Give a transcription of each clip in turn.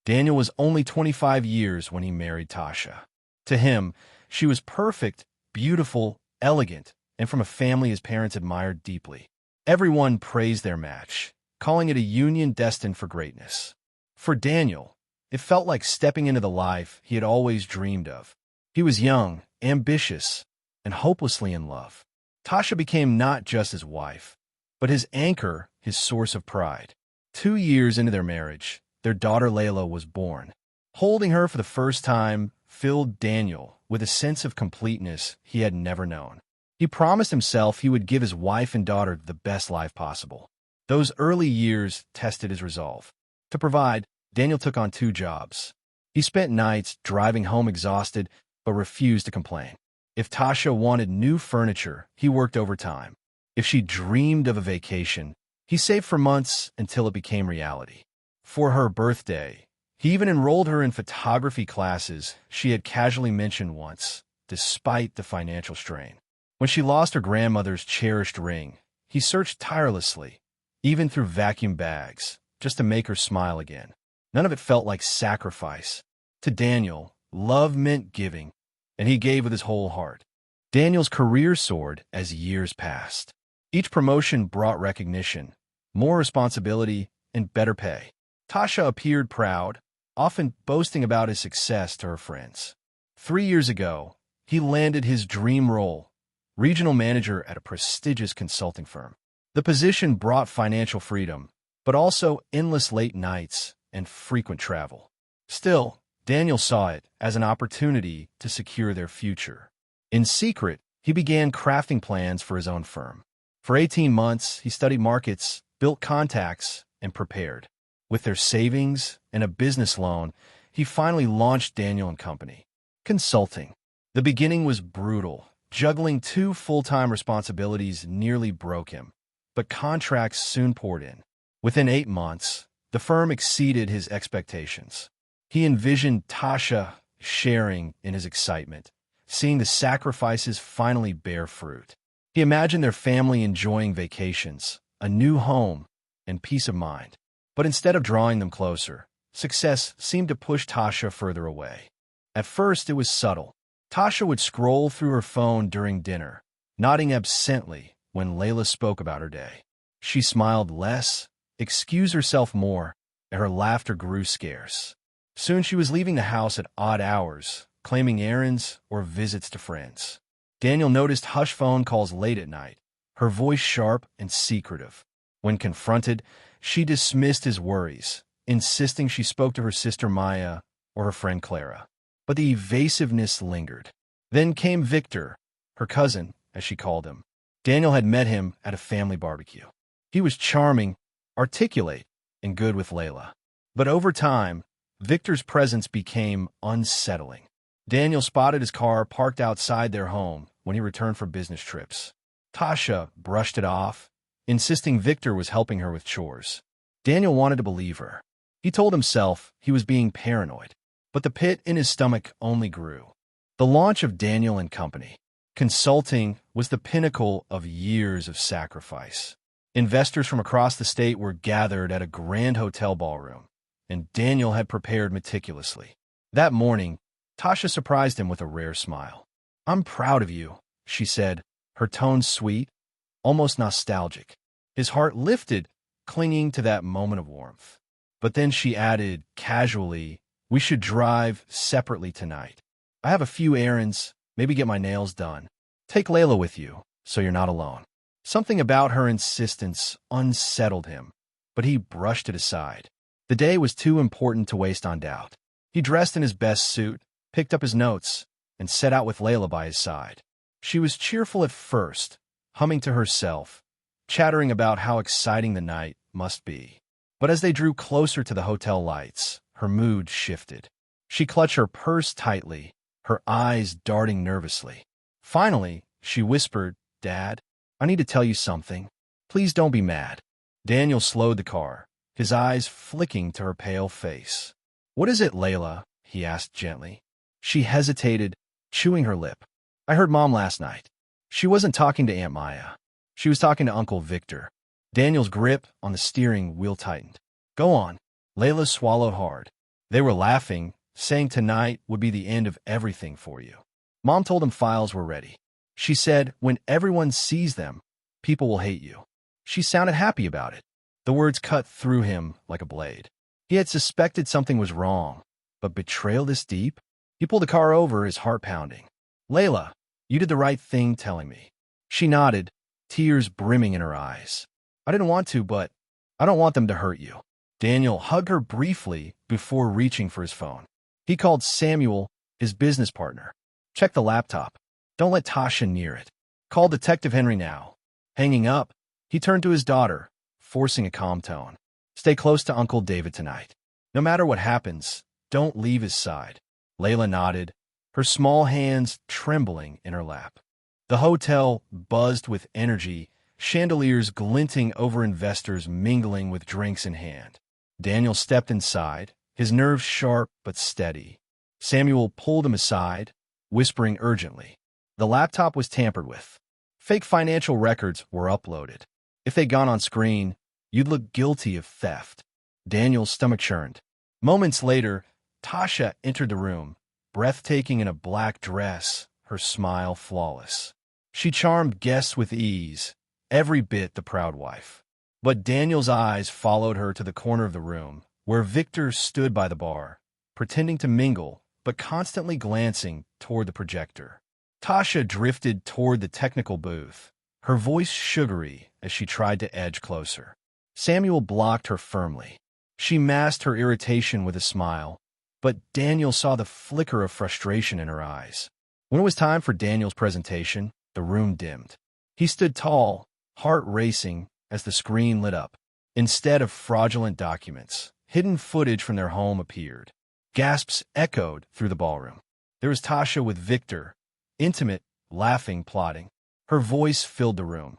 Daniel was only 25 years when he married Tasha. To him, she was perfect, beautiful, elegant, and from a family his parents admired deeply. Everyone praised their match, calling it a union destined for greatness. For Daniel, it felt like stepping into the life he had always dreamed of. He was young, ambitious, and hopelessly in love. Tasha became not just his wife, but his anchor, his source of pride. 2 years into their marriage, their daughter Layla was born. Holding her for the first time filled Daniel with a sense of completeness he had never known. He promised himself he would give his wife and daughter the best life possible. Those early years tested his resolve. To provide, Daniel took on 2 jobs. He spent nights driving home exhausted, but refused to complain. If Tasha wanted new furniture, he worked overtime. If she dreamed of a vacation, he saved for months until it became reality. For her birthday, he even enrolled her in photography classes she had casually mentioned once, despite the financial strain. When she lost her grandmother's cherished ring, he searched tirelessly, even through vacuum bags, just to make her smile again. None of it felt like sacrifice. To Daniel, love meant giving, and he gave with his whole heart. Daniel's career soared as years passed. Each promotion brought recognition, more responsibility, and better pay. Tasha appeared proud, often boasting about his success to her friends. 3 years ago, he landed his dream role, regional manager at a prestigious consulting firm. The position brought financial freedom, but also endless late nights and frequent travel. Still, Daniel saw it as an opportunity to secure their future. In secret, he began crafting plans for his own firm. For 18 months, he studied markets, built contacts, and prepared. With their savings and a business loan, he finally launched Daniel & Company. Consulting. The beginning was brutal. Juggling 2 full-time responsibilities nearly broke him, but contracts soon poured in. Within 8 months, the firm exceeded his expectations. He envisioned Tasha sharing in his excitement, seeing the sacrifices finally bear fruit. He imagined their family enjoying vacations, a new home, and peace of mind. But instead of drawing them closer, success seemed to push Tasha further away. At first, it was subtle. Tasha would scroll through her phone during dinner, nodding absently when Layla spoke about her day. She smiled less, excused herself more, and her laughter grew scarce. Soon she was leaving the house at odd hours, claiming errands or visits to friends. Daniel noticed hush phone calls late at night, her voice sharp and secretive. When confronted, she dismissed his worries, insisting she spoke to her sister Maya or her friend Clara. But the evasiveness lingered. Then came Victor, her cousin, as she called him. Daniel had met him at a family barbecue. He was charming, articulate, and good with Layla. But over time, Victor's presence became unsettling. Daniel spotted his car parked outside their home when he returned from business trips. Tasha brushed it off, insisting Victor was helping her with chores. Daniel wanted to believe her. He told himself he was being paranoid, but the pit in his stomach only grew. The launch of Daniel & Company. Consulting was the pinnacle of years of sacrifice. Investors from across the state were gathered at a grand hotel ballroom, and Daniel had prepared meticulously. That morning, Tasha surprised him with a rare smile. "I'm proud of you," she said, her tone sweet, almost nostalgic. His heart lifted, clinging to that moment of warmth. But then she added, casually, "We should drive separately tonight. I have a few errands, maybe get my nails done. Take Layla with you, so you're not alone." Something about her insistence unsettled him, but he brushed it aside. The day was too important to waste on doubt. He dressed in his best suit, picked up his notes, and set out with Layla by his side. She was cheerful at first, humming to herself, chattering about how exciting the night must be. But as they drew closer to the hotel lights, her mood shifted. She clutched her purse tightly, her eyes darting nervously. Finally, she whispered, "Dad, I need to tell you something. Please don't be mad." Daniel slowed the car, his eyes flicking to her pale face. "What is it, Layla?" he asked gently. She hesitated, chewing her lip. "I heard Mom last night. She wasn't talking to Aunt Maya. She was talking to Uncle Victor." Daniel's grip on the steering wheel tightened. "Go on." Layla swallowed hard. They were laughing, saying tonight would be the end of everything for you. Mom told him files were ready. She said, when everyone sees them, people will hate you. She sounded happy about it. The words cut through him like a blade. He had suspected something was wrong, but betrayal this deep? He pulled the car over, his heart pounding. Layla, you did the right thing telling me. She nodded, tears brimming in her eyes. I didn't want to, but I don't want them to hurt you. Daniel hugged her briefly before reaching for his phone. He called Samuel, his business partner. Check the laptop. Don't let Tasha near it. Call Detective Henry now. Hanging up, he turned to his daughter, forcing a calm tone. Stay close to Uncle David tonight. No matter what happens, don't leave his side. Layla nodded, her small hands trembling in her lap. The hotel buzzed with energy, chandeliers glinting over investors mingling with drinks in hand. Daniel stepped inside, his nerves sharp but steady. Samuel pulled him aside, whispering urgently. The laptop was tampered with. Fake financial records were uploaded. If they'd gone on screen, you'd look guilty of theft. Daniel's stomach churned. Moments later, Tasha entered the room, breathtaking in a black dress, her smile flawless. She charmed guests with ease, every bit the proud wife. But Daniel's eyes followed her to the corner of the room, where Victor stood by the bar, pretending to mingle, but constantly glancing toward the projector. Tasha drifted toward the technical booth, her voice sugary as she tried to edge closer. Samuel blocked her firmly. She masked her irritation with a smile, but Daniel saw the flicker of frustration in her eyes. When it was time for Daniel's presentation, the room dimmed. He stood tall, heart racing, as the screen lit up. Instead of fraudulent documents, hidden footage from their home appeared. Gasps echoed through the ballroom. There was Tasha with Victor, intimate, laughing, plotting. Her voice filled the room.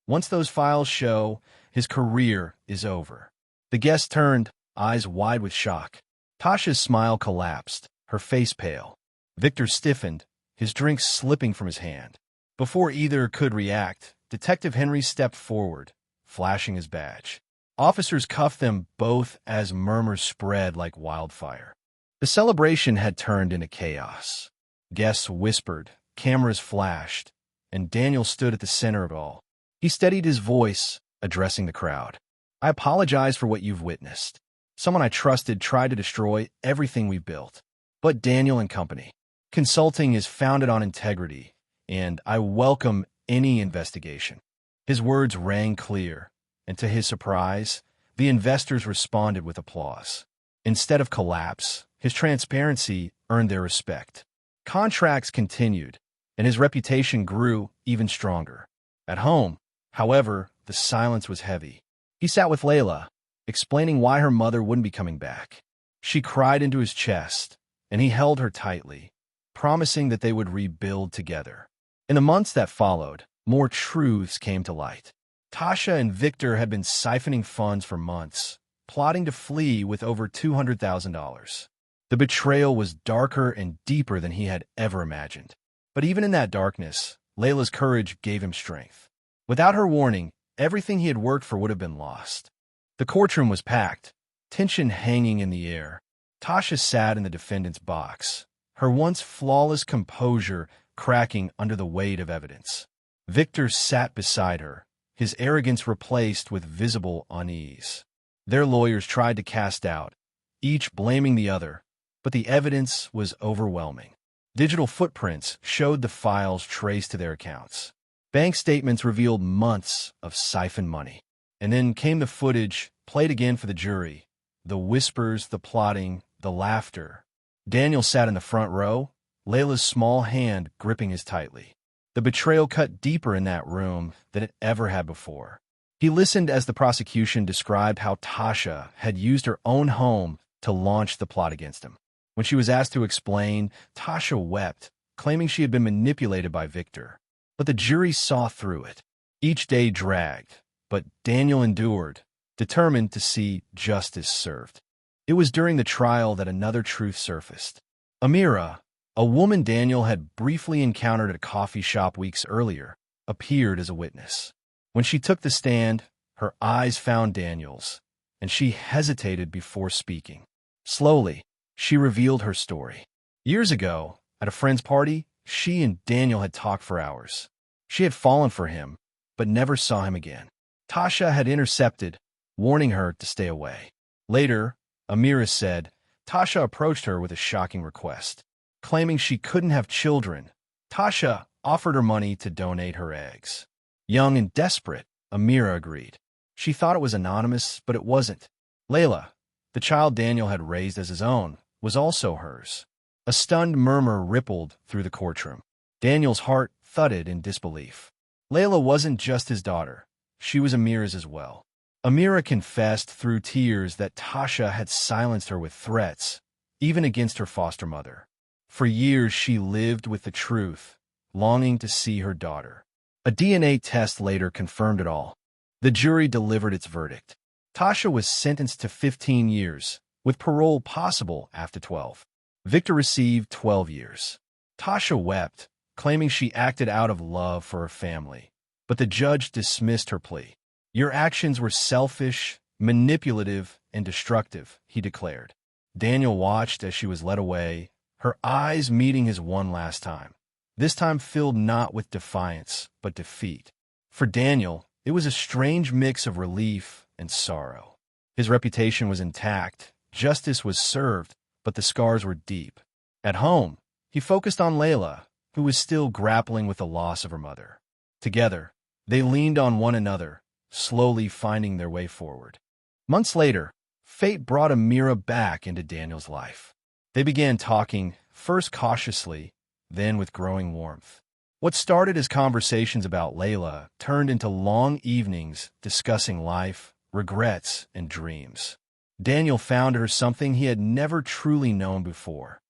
Once those files show, his career is over. The guest turned, eyes wide with shock. Tasha's smile collapsed, her face pale. Victor stiffened, his drink slipping from his hand. Before either could react, Detective Henry stepped forward, flashing his badge. Officers cuffed them both as murmurs spread like wildfire. The celebration had turned into chaos. Guests whispered, cameras flashed, and Daniel stood at the center of it all. He steadied his voice, addressing the crowd. I apologize for what you've witnessed. Someone I trusted tried to destroy everything we built. But Daniel and Company. Consulting is founded on integrity, and I welcome any investigation. His words rang clear, and to his surprise, the investors responded with applause. Instead of collapse, his transparency earned their respect. Contracts continued, and his reputation grew even stronger. At home, however, the silence was heavy. He sat with Layla, explaining why her mother wouldn't be coming back. She cried into his chest, and he held her tightly, promising that they would rebuild together. In the months that followed, more truths came to light. Tasha and Victor had been siphoning funds for months, plotting to flee with over $200,000. The betrayal was darker and deeper than he had ever imagined. But even in that darkness, Layla's courage gave him strength. Without her warning, everything he had worked for would have been lost. The courtroom was packed, tension hanging in the air. Tasha sat in the defendant's box, her once flawless composure cracking under the weight of evidence. Victor sat beside her, his arrogance replaced with visible unease. Their lawyers tried to cast doubt, each blaming the other, but the evidence was overwhelming. Digital footprints showed the files traced to their accounts. Bank statements revealed months of siphoned money. And then came the footage, played again for the jury. The whispers, the plotting, the laughter. Daniel sat in the front row, Layla's small hand gripping his tightly. The betrayal cut deeper in that room than it ever had before. He listened as the prosecution described how Tasha had used her own home to launch the plot against him. When she was asked to explain, Tasha wept, claiming she had been manipulated by Victor. But the jury saw through it. Each day dragged, but Daniel endured, determined to see justice served. It was during the trial that another truth surfaced. Amira, a woman Daniel had briefly encountered at a coffee shop weeks earlier, appeared as a witness. When she took the stand, her eyes found Daniel's, and she hesitated before speaking. Slowly, She revealed her story. Years ago, at a friend's party, she and Daniel had talked for hours. She had fallen for him, but never saw him again. Tasha had intercepted, warning her to stay away. Later, Amira said, Tasha approached her with a shocking request. Claiming she couldn't have children, Tasha offered her money to donate her eggs. Young and desperate, Amira agreed. She thought it was anonymous, but it wasn't. Layla, the child Daniel had raised as his own, was also hers. A stunned murmur rippled through the courtroom. Daniel's heart thudded in disbelief. Layla wasn't just his daughter. She was Amira's as well. Amira confessed through tears that Tasha had silenced her with threats, even against her foster mother. For years she lived with the truth, longing to see her daughter. A DNA test later confirmed it all. The jury delivered its verdict. Tasha was sentenced to 15 years, with parole possible after 12. Victor received 12 years. Tasha wept, claiming she acted out of love for her family, but the judge dismissed her plea. Your actions were selfish, manipulative, and destructive, he declared. Daniel watched as she was led away, her eyes meeting his one last time, this time filled not with defiance, but defeat. For Daniel, it was a strange mix of relief and sorrow. His reputation was intact, justice was served, but the scars were deep. At home, he focused on Layla, who was still grappling with the loss of her mother. Together, they leaned on one another, slowly finding their way forward. Months later, fate brought Amira back into Daniel's life. They began talking, first cautiously, then with growing warmth. What started as conversations about Layla turned into long evenings discussing life, regrets, and dreams. Daniel found her something he had never truly known before: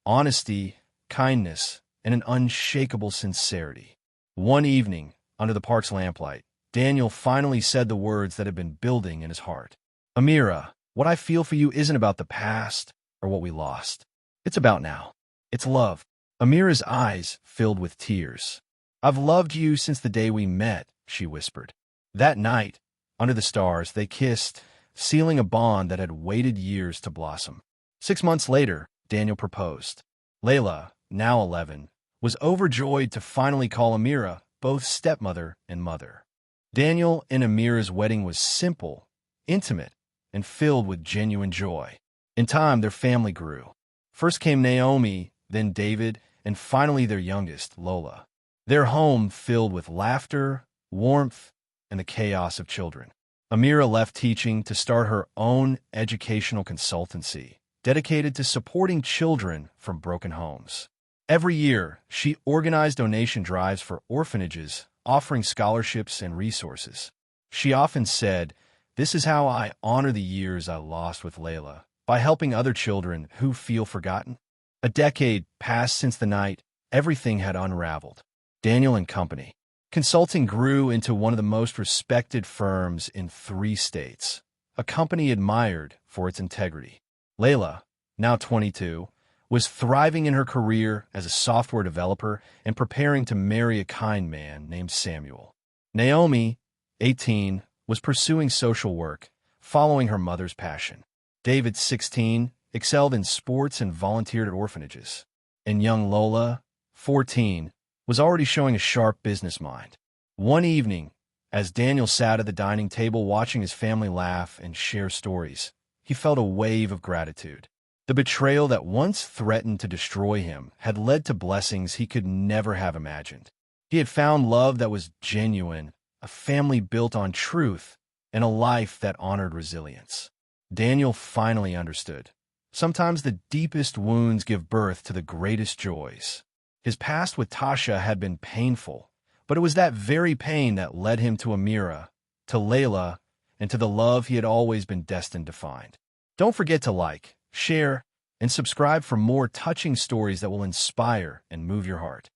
honesty, kindness, and an unshakable sincerity. One evening, under the park's lamplight, Daniel finally said the words that had been building in his heart. Amira, what I feel for you isn't about the past or what we lost. It's about now. It's love. Amira's eyes filled with tears. I've loved you since the day we met, she whispered. That night, under the stars, they kissed, sealing a bond that had waited years to blossom. 6 months later, Daniel proposed. Layla, now 11, was overjoyed to finally call Amira both stepmother and mother. Daniel and Amira's wedding was simple, intimate, and filled with genuine joy. In time, their family grew. First came Naomi, then David, and finally their youngest, Lola. Their home filled with laughter, warmth, and the chaos of children. Amira left teaching to start her own educational consultancy, dedicated to supporting children from broken homes. Every year, she organized donation drives for orphanages, offering scholarships and resources. She often said, "This is how I honor the years I lost with Layla, by helping other children who feel forgotten." A decade passed since the night everything had unraveled. Daniel and Company. Consulting grew into one of the most respected firms in 3 states, a company admired for its integrity. Layla, now 22, was thriving in her career as a software developer and preparing to marry a kind man named Samuel. Naomi, 18, was pursuing social work, following her mother's passion. David, 16, excelled in sports and volunteered at orphanages. And young Lola, 14, was already showing a sharp business mind. One evening, as Daniel sat at the dining table watching his family laugh and share stories, he felt a wave of gratitude. The betrayal that once threatened to destroy him had led to blessings he could never have imagined. He had found love that was genuine, a family built on truth, and a life that honored resilience. Daniel finally understood. Sometimes the deepest wounds give birth to the greatest joys. His past with Tasha had been painful, but it was that very pain that led him to Amira, to Layla, and to the love he had always been destined to find. Don't forget to like, share, and subscribe for more touching stories that will inspire and move your heart.